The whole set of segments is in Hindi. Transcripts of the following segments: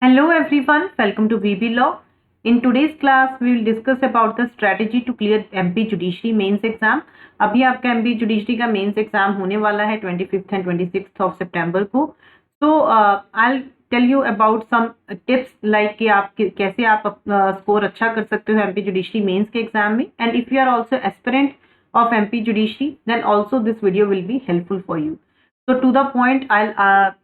Hello everyone, welcome to VB Law. In today's class, we will discuss about the strategy to clear MP Judiciary Mains Exam. अभी आपका MP Judiciary का Mains Exam होने वाला है 25th and 26th of September को. So I'll tell you about some tips like कि आप कैसे आप स्कोर अच्छा कर सकते हो MP Judiciary Mains के एग्जाम में. And if you are also aspirant of MP Judiciary, then also this video will be helpful for you. So to the point, I'll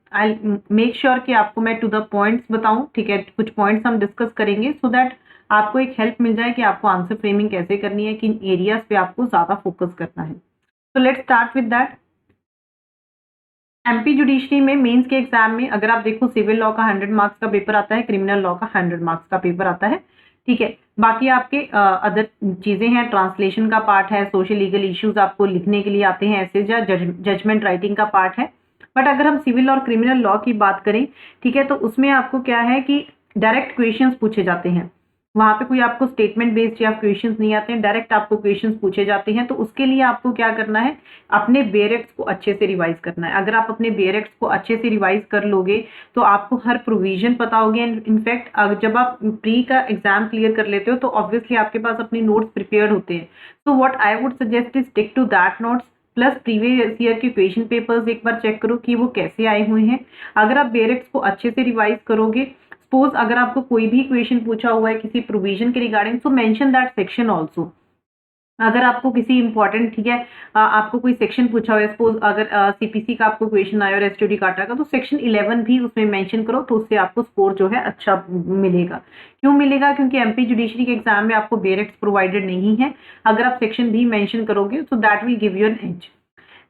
make sure कि आपको मैं टू द पॉइंट्स बताऊं. ठीक है, कुछ पॉइंट्स हम डिस्कस करेंगे सो दैट आपको एक हेल्प मिल जाए कि आपको आंसर फ्रेमिंग कैसे करनी है, किन एरियाज पे आपको ज्यादा फोकस करना है. तो let's start with that. MP judiciary में मेंस के एग्जाम में अगर आप देखो सिविल लॉ का 100 मार्क्स का पेपर आता है, क्रिमिनल लॉ का 100 मार्क्स का पेपर आता है. ठीक है, बाकी आपके अदर चीजें हैं, ट्रांसलेशन का पार्ट है, सोशल लीगल इश्यूज आपको लिखने के लिए आते हैं, ऐसे जजमेंट राइटिंग का पार्ट है. बट अगर हम सिविल और क्रिमिनल लॉ की बात करें, ठीक है, तो उसमें आपको क्या है कि डायरेक्ट क्वेश्चंस पूछे जाते हैं. वहां पे कोई आपको स्टेटमेंट बेस्ड या क्वेश्चंस नहीं आते हैं, डायरेक्ट आपको क्वेश्चंस पूछे जाते हैं. तो उसके लिए आपको क्या करना है, अपने बेयरएक्ट्स को अच्छे से रिवाइज करना है. अगर आप अपने बेयरएक्ट्स को अच्छे से रिवाइज कर लोगे तो आपको हर प्रोविजन पता होगी. एंड इनफैक्ट जब आप प्री का एग्जाम क्लियर कर लेते हो तो ऑब्वियसली आपके पास अपने नोट्स प्रिपेयर्ड होते हैं. So what I would suggest is stick to that notes plus previous year के क्वेश्चन पेपर्स एक बार चेक करो कि वो कैसे आए हुए हैं. अगर आप बेयरएक्ट्स को अच्छे से रिवाइज करोगे, सपोज अगर आपको कोई भी क्वेश्चन पूछा हुआ है किसी प्रोविजन के regarding, so mention that section also. अगर आपको किसी इंपॉर्टेंट, ठीक है, आपको कोई सेक्शन पूछा हुआ है, सपोज अगर सीपीसी का आपको क्वेश्चन आया और एसटीडी काटा का, तो सेक्शन 11 भी उसमें मेंशन करो, तो उससे आपको स्कोर जो है अच्छा मिलेगा. क्यों मिलेगा? क्योंकि एमपी जुडिशरी के एग्जाम में आपको बेयरएक्ट्स प्रोवाइडेड नहीं है. अगर आप सेक्शन भी मेंशन करोगे so that will give you an edge.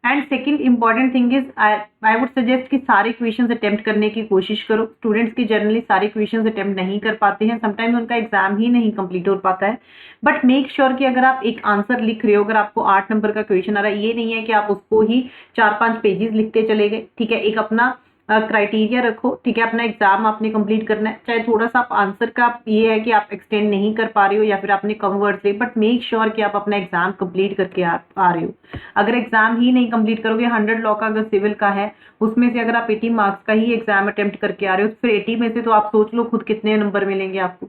And second important thing is I would suggest कि सारे क्वेश्चंस अटेम्प्ट करने की कोशिश करो. स्टूडेंट्स की जनरली सारे क्वेश्चंस अटेम्प्ट नहीं कर पाते हैं, समटाइम्स उनका एग्जाम ही नहीं कंप्लीट हो पाता है. बट मेक श्योर कि अगर आप एक आंसर लिख रहे हो, अगर आपको 8 नंबर का क्वेश्चन आ रहा है, ये नहीं है कि आप उसको ही 4-5 पेजेस लिखते चले गए. ठीक है, एक अपना क्राइटेरिया रखो. ठीक है, अपना एग्जाम आपने कंप्लीट करना है, चाहे थोड़ा सा आप आंसर का ये है कि आप एक्सटेंड नहीं कर पा रहे हो या फिर आपने कम वर्ड्स ले, बट मेक श्योर कि आप अपना एग्जाम कंप्लीट करके आ रहे हो. अगर एग्जाम ही नहीं कंप्लीट करोगे, 100 लॉ का अगर सिविल का है उसमें से अगर आप 80 मार्क्स का ही एग्जाम अटेम्प्ट करके आ रहे हो, तो फिर 80 में से तो आप सोच लो खुद कितने नंबर मिलेंगे आपको.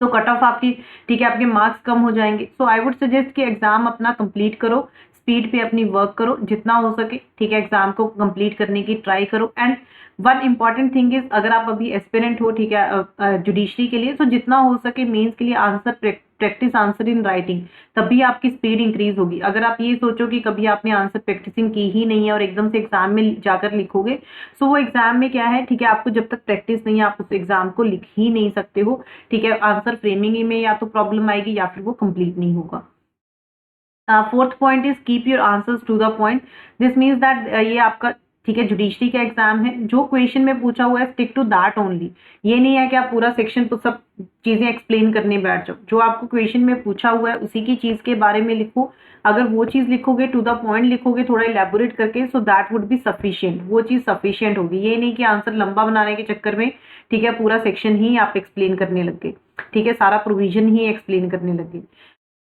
तो कट ऑफ आपकी, ठीक है, आपके मार्क्स कम हो जाएंगे. सो आई वुड सजेस्ट कि एग्जाम अपना कंप्लीट करो, स्पीड पे अपनी वर्क करो जितना हो सके. ठीक है, एग्जाम को कंप्लीट करने की ट्राई करो. And one important thing is, अगर आप अभी एस्पिरेंट हो, ठीक है, जुडिशरी के लिए, तो जितना हो सके मेंस के लिए answer practice answer in writing, तभी आपकी स्पीड इंक्रीज होगी. अगर आप ये सोचो कि कभी आपने आंसर प्रैक्टिसिंग की ही नहीं है और एकदम से एग्जाम में जाकर लिखोगे, सो वो एग्जाम में क्या है, ठीक है, आपको जब तक प्रैक्टिस नहीं है आप उस एग्जाम को लिख ही नहीं सकते हो. ठीक है, आंसर फ्रेमिंग में या तो प्रॉब्लम आएगी या फिर वो कंप्लीट नहीं होगा. Fourth point is keep your answers to the point. This means that ये आपका, ठीक है, जुडिशरी का एग्जाम है, जो क्वेश्चन में पूछा हुआ है स्टिक टू दैट ओनली. ये नहीं है कि आप पूरा सेक्शन तो सब चीजें एक्सप्लेन करने बैठ जाओ. जो आपको क्वेश्चन में पूछा हुआ है उसी की चीज के बारे में लिखो. अगर वो चीज लिखोगे, टू द पॉइंट लिखोगे, थोड़ा इलेबोरेट करके, so that would be sufficient. वो चीज सफिशियंट होगी. ये नहीं कि आंसर लंबा बनाने के चक्कर में, ठीक है, पूरा सेक्शन ही आप एक्सप्लेन करने लग गए. ठीक है, सारा प्रोविजन ही एक्सप्लेन करने लग गए.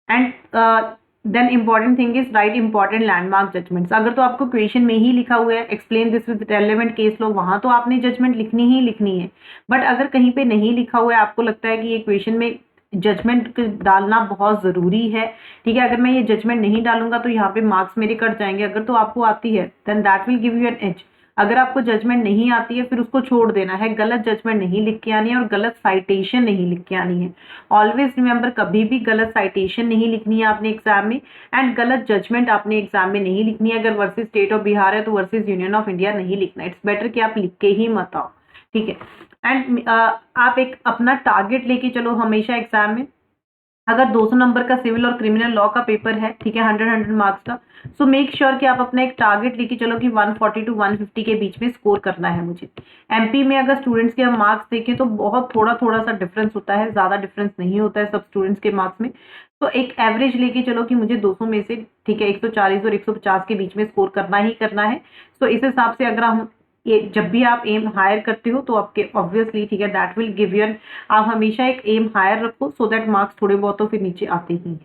And then important thing is write important landmark judgments. अगर तो आपको क्वेश्चन में ही लिखा हुआ है explain this with relevant case law, वहां तो आपने जजमेंट लिखनी ही लिखनी है. बट अगर कहीं पे नहीं लिखा हुआ है, आपको लगता है कि ये क्वेश्चन में जजमेंट डालना बहुत जरूरी है, ठीक है, अगर मैं ये जजमेंट नहीं डालूंगा तो यहाँ पे मार्क्स मेरे कट जाएंगे, अगर तो आपको आती है then that will give you an edge. अगर आपको जजमेंट नहीं आती है फिर उसको छोड़ देना है. गलत जजमेंट नहीं लिख के आनी है और गलत साइटेशन नहीं लिख के आनी है. ऑलवेज रिमेंबर, कभी भी गलत साइटेशन नहीं लिखनी है आपने एग्जाम में, एंड गलत जजमेंट आपने एग्जाम में नहीं लिखनी है. अगर वर्सेस स्टेट ऑफ बिहार है तो वर्सेस यूनियन ऑफ इंडिया नहीं लिखना. इट्स बेटर कि आप लिख के ही मत आओ. ठीक है, एंड आप एक अपना टारगेट लेके चलो हमेशा एग्जाम में. अगर 200 नंबर का सिविल और क्रिमिनल लॉ का पेपर है, ठीक है, 100 मार्क्स का, सो मेक श्योर कि आप अपना एक टारगेट लेके चलो कि 140 to 150 के बीच में स्कोर करना है मुझे. एमपी में अगर स्टूडेंट्स के हम मार्क्स देखें तो बहुत थोड़ा सा डिफरेंस होता है, ज्यादा डिफरेंस नहीं होता है सब स्टूडेंट्स के मार्क्स में. तो एक एवरेज लेके चलो कि मुझे 200 में से, ठीक है, 140 और 150 के बीच में स्कोर करना ही करना है. तो इस हिसाब से अगर हम ये जब भी आप एम हायर करते हो तो आपके ऑब्वियसली, ठीक है, that will give you an, आप हमेशा एक एम हायर रखो सो दैट मार्क्स थोड़े बहुत तो फिर नीचे आते ही हैं.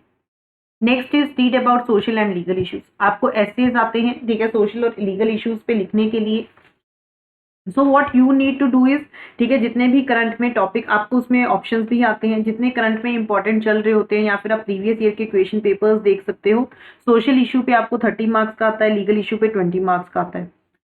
Next is read about social and legal issues. आपको एसेज आते हैं, ठीक है, सोशल और लीगल इश्यूज पे लिखने के लिए. So what you need to do is, ठीक है, जितने भी करंट में टॉपिक आपको उसमें ऑप्शंस भी आते हैं, जितने करंट में इंपॉर्टेंट चल रहे होते हैं, या फिर आप प्रीवियस ईयर के क्वेश्चन पेपर्स देख सकते हो। सोशल इशू पे आपको 30 मार्क्स का आता है, लीगल इशू पे 20 मार्क्स का आता है,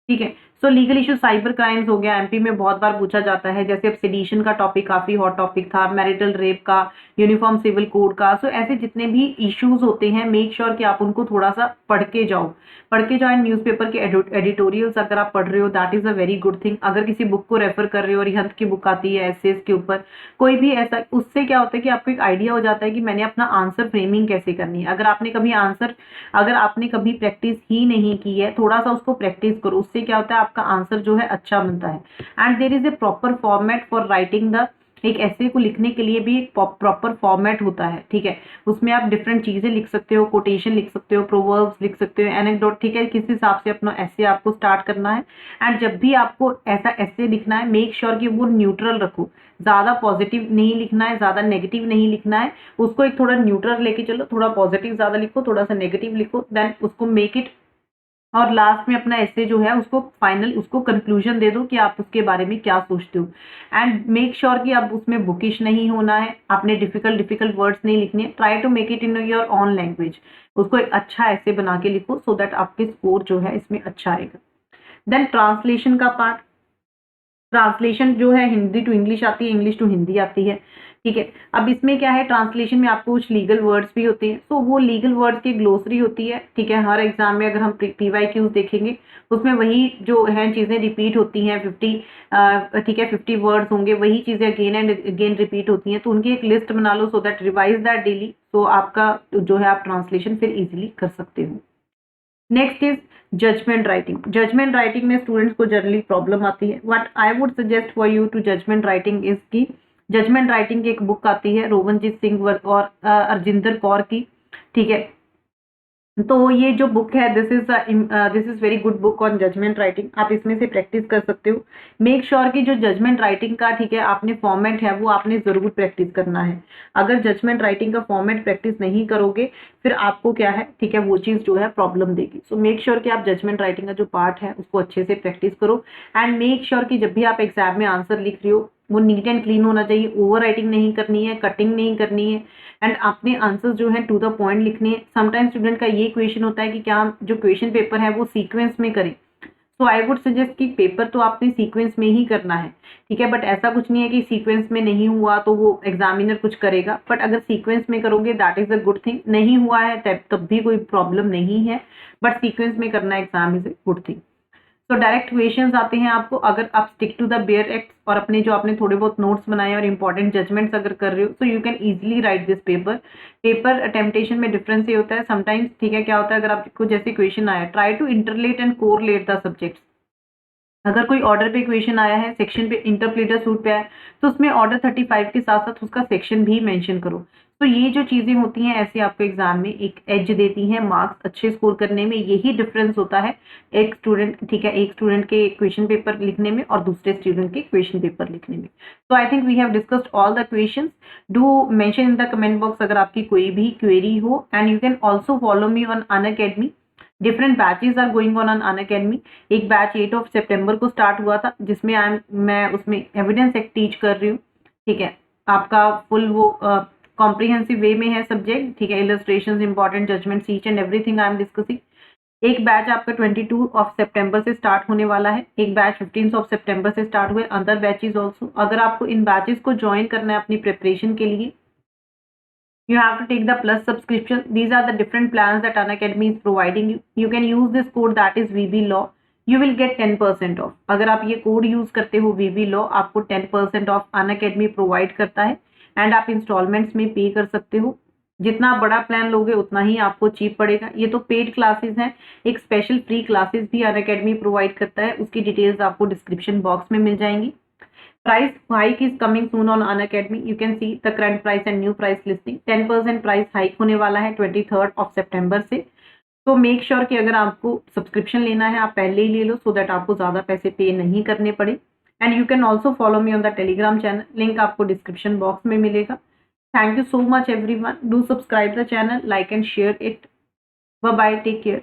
ठीक है। सो लीगल इशू साइबर क्राइम्स हो गया, एमपी में बहुत बार पूछा जाता है, जैसे अब सेडिशन का टॉपिक काफी हॉट टॉपिक था, मैरिटल रेप का, यूनिफॉर्म सिविल कोड का। सो ऐसे जितने भी इश्यूज होते हैं, मेक श्योर कि आप उनको थोड़ा सा पढ़ के जाओ। न्यूज़पेपर के एडिटोरियल्स अगर आप पढ़ रहे हो, that is a very good thing. अगर किसी बुक को रेफर कर रहे हो, रिहंत की बुक आती है एसेस के ऊपर, कोई भी ऐसा, उससे क्या होता है कि आपको एक आइडिया हो जाता है कि मैंने अपना आंसर फ्रेमिंग कैसे करनी है। अगर आपने कभी प्रैक्टिस ही नहीं की है, थोड़ा सा उसको प्रैक्टिस करो, उससे क्या होता है आपका आंसर जो है अच्छा बनता है। And there is a proper format for writing the, एक ऐसे को लिखने के लिए भी एक प्रॉपर फॉर्मेट होता है, ठीक है। उसमें आप डिफरेंट चीजें लिख सकते हो, कोटेशन लिख सकते हो, प्रोवर्ब्स लिख सकते हो, एनेक्डोट, ठीक है। किस हिसाब से अपना ऐसे आपको स्टार्ट करना है। एंड जब भी आपको ऐसा ऐसे लिखना है, मेक श्योर कि वो न्यूट्रल रखो, ज्यादा पॉजिटिव नहीं लिखना है, ज्यादा नेगेटिव नहीं लिखना है, उसको एक थोड़ा न्यूट्रल लेके चलो, थोड़ा पॉजिटिव ज्यादा लिखो, थोड़ा सा नेगेटिव लिखो, देन उसको मेक इट, और लास्ट में अपना ऐसे जो है उसको फाइनल, उसको कंक्लूजन दे दो कि आप उसके बारे में क्या सोचते हो। एंड मेक श्योर कि आप उसमें बुकिश नहीं होना है, आपने डिफिकल्ट वर्ड्स नहीं लिखने, try to make it in your own language, उसको एक अच्छा ऐसे बना के लिखो, सो दैट आपके स्कोर जो है इसमें अच्छा आएगा। देन ट्रांसलेशन का पार्ट, ट्रांसलेशन जो है हिंदी टू इंग्लिश आती है, इंग्लिश टू हिंदी आती है, ठीक है। अब इसमें क्या है, ट्रांसलेशन में आपको कुछ लीगल वर्ड्स भी होते हैं, तो वो लीगल वर्ड्स की ग्लोसरी होती है, ठीक है। हर एग्जाम में अगर हम PYQs देखेंगे, उसमें वही जो है चीजें रिपीट होती हैं, 50, ठीक है, 50 वर्ड्स होंगे, वही चीजें अगेन एंड अगेन रिपीट होती हैं, तो उनकी एक लिस्ट बना लो, so that revise that daily, तो आपका जो है आप ट्रांसलेशन फिर इजिली कर सकते हो। Next is judgment writing. Judgment writing में स्टूडेंट्स को जनरली प्रॉब्लम आती है। What I would suggest for you to judgment writing is की, जजमेंट राइटिंग की एक बुक आती है रोवनजीत सिंह और अर्जिंदर कौर की, ठीक है। तो ये जो बुक है, this is very good book on judgment writing, आप इसमें से प्रैक्टिस कर सकते हो। मेक श्योर कि जो जजमेंट राइटिंग का, ठीक है, आपने फॉर्मेट है वो आपने जरूर प्रैक्टिस करना है। अगर जजमेंट राइटिंग का फॉर्मेट प्रैक्टिस नहीं करोगे, फिर आपको क्या है, ठीक है, वो चीज जो है प्रॉब्लम देगी। सो मेक श्योर कि आप जजमेंट राइटिंग का जो पार्ट है उसको अच्छे से प्रैक्टिस करो। एंड मेक श्योर कि जब भी आप एग्जाम में आंसर लिख रहे हो, वो नीट एंड क्लीन होना चाहिए, ओवर राइटिंग नहीं करनी है, कटिंग नहीं करनी है, एंड अपने आंसर्स जो है टू द पॉइंट लिखने हैं। समटाइम्स स्टूडेंट का ये क्वेश्चन होता है कि क्या हम जो क्वेश्चन पेपर है वो सीक्वेंस में करें, सो आई वुड सजेस्ट कि पेपर तो आपने सीक्वेंस में ही करना है, ठीक है। बट ऐसा कुछ नहीं है कि सीक्वेंस में नहीं हुआ तो वो एग्जामिनर कुछ करेगा, बट अगर सीक्वेंस में करोगे that is a good thing, नहीं हुआ है तब भी कोई प्रॉब्लम नहीं है, बट सीक्वेंस में करना exam is a good thing. तो डायरेक्ट क्वेश्चंस आते हैं आपको, अगर आप stick to the bare act और अपने जो आपने थोड़े बहुत नोट्स बनाए और इंपॉर्टेंट जजमेंट्स अगर कर रहे हो, so you can easily right this paper temptation में डिफरेंस ये होता है समटाइम्स, ठीक है। क्या होता है, अगर आपको जैसे क्वेश्चन आया, try to interrelate and correlate the subjects. अगर कोई ऑर्डर पे क्वेश्चन आया है, सेक्शन पे इंटरप्रेटर सूट पे आया, तो उसमें ऑर्डर 35 के साथ साथ उसका सेक्शन भी मेंशन करो। तो ये जो चीजें होती हैं ऐसे आपको एग्जाम में एक एज देती हैं मार्क्स अच्छे स्कोर करने में। यही डिफरेंस होता है एक स्टूडेंट, ठीक है, एक स्टूडेंट के क्वेश्चन पेपर लिखने में और दूसरे स्टूडेंट के क्वेश्चन पेपर लिखने में। तो I think we have discussed all the questions. Do mention in the comment box अगर आपकी कोई भी क्वेरी हो, and you can also follow me on Unacademy. Different batches are going on Unacademy. एक बैच 8 सितंबर को स्टार्ट हुआ था, जिसमें मैं उसमें एविडेंस एक्ट टीच कर रही हूँ, ठीक है। आपका फुल वो कॉम्प्रिहेंसिव वे में है सब्जेक्ट, ठीक है। Illustrations, important judgments, each and everything I am discussing. एक बैच आपका 22 सितंबर से स्टार्ट होने वाला है, एक बैच 15 सितंबर से स्टार्ट हुए, अदर बैचेज ऑल्सो। अगर आपको इन बैचेस को ज्वाइन करना है अपनी प्रिपरेशन के लिए, you have to take the plus subscription. These are the different plans that Unacademy is providing you. You can use this code, that is VB Law. You will get 10% off. अगर आप ये कोड यूज करते हो VB Law, आपको 10% ऑफ Unacademy प्रोवाइड करता है, एंड आप इंस्टॉलमेंट्स में पे कर सकते हो। जितना बड़ा प्लान लोगे उतना ही आपको चीप पड़ेगा। ये तो पेड क्लासेस हैं, एक स्पेशल फ्री क्लासेस भी Unacademy प्रोवाइड करता है, उसकी डिटेल्स आपको डिस्क्रिप्शन बॉक्स में मिल जाएंगी। Price hike is coming soon on Unacademy. You can see the current price and new price listing. 10% price hike होने वाला है 23 सितंबर से। तो मेक श्योर कि अगर आपको सब्सक्रिप्शन लेना है आप पहले ही ले लो, सो दैट आपको ज्यादा पैसे पे नहीं करने पड़े। And you can also follow me on the Telegram channel, link आपको डिस्क्रिप्शन बॉक्स में मिलेगा। Thank you so much everyone, do subscribe the channel, like and share it. Bye bye, take care.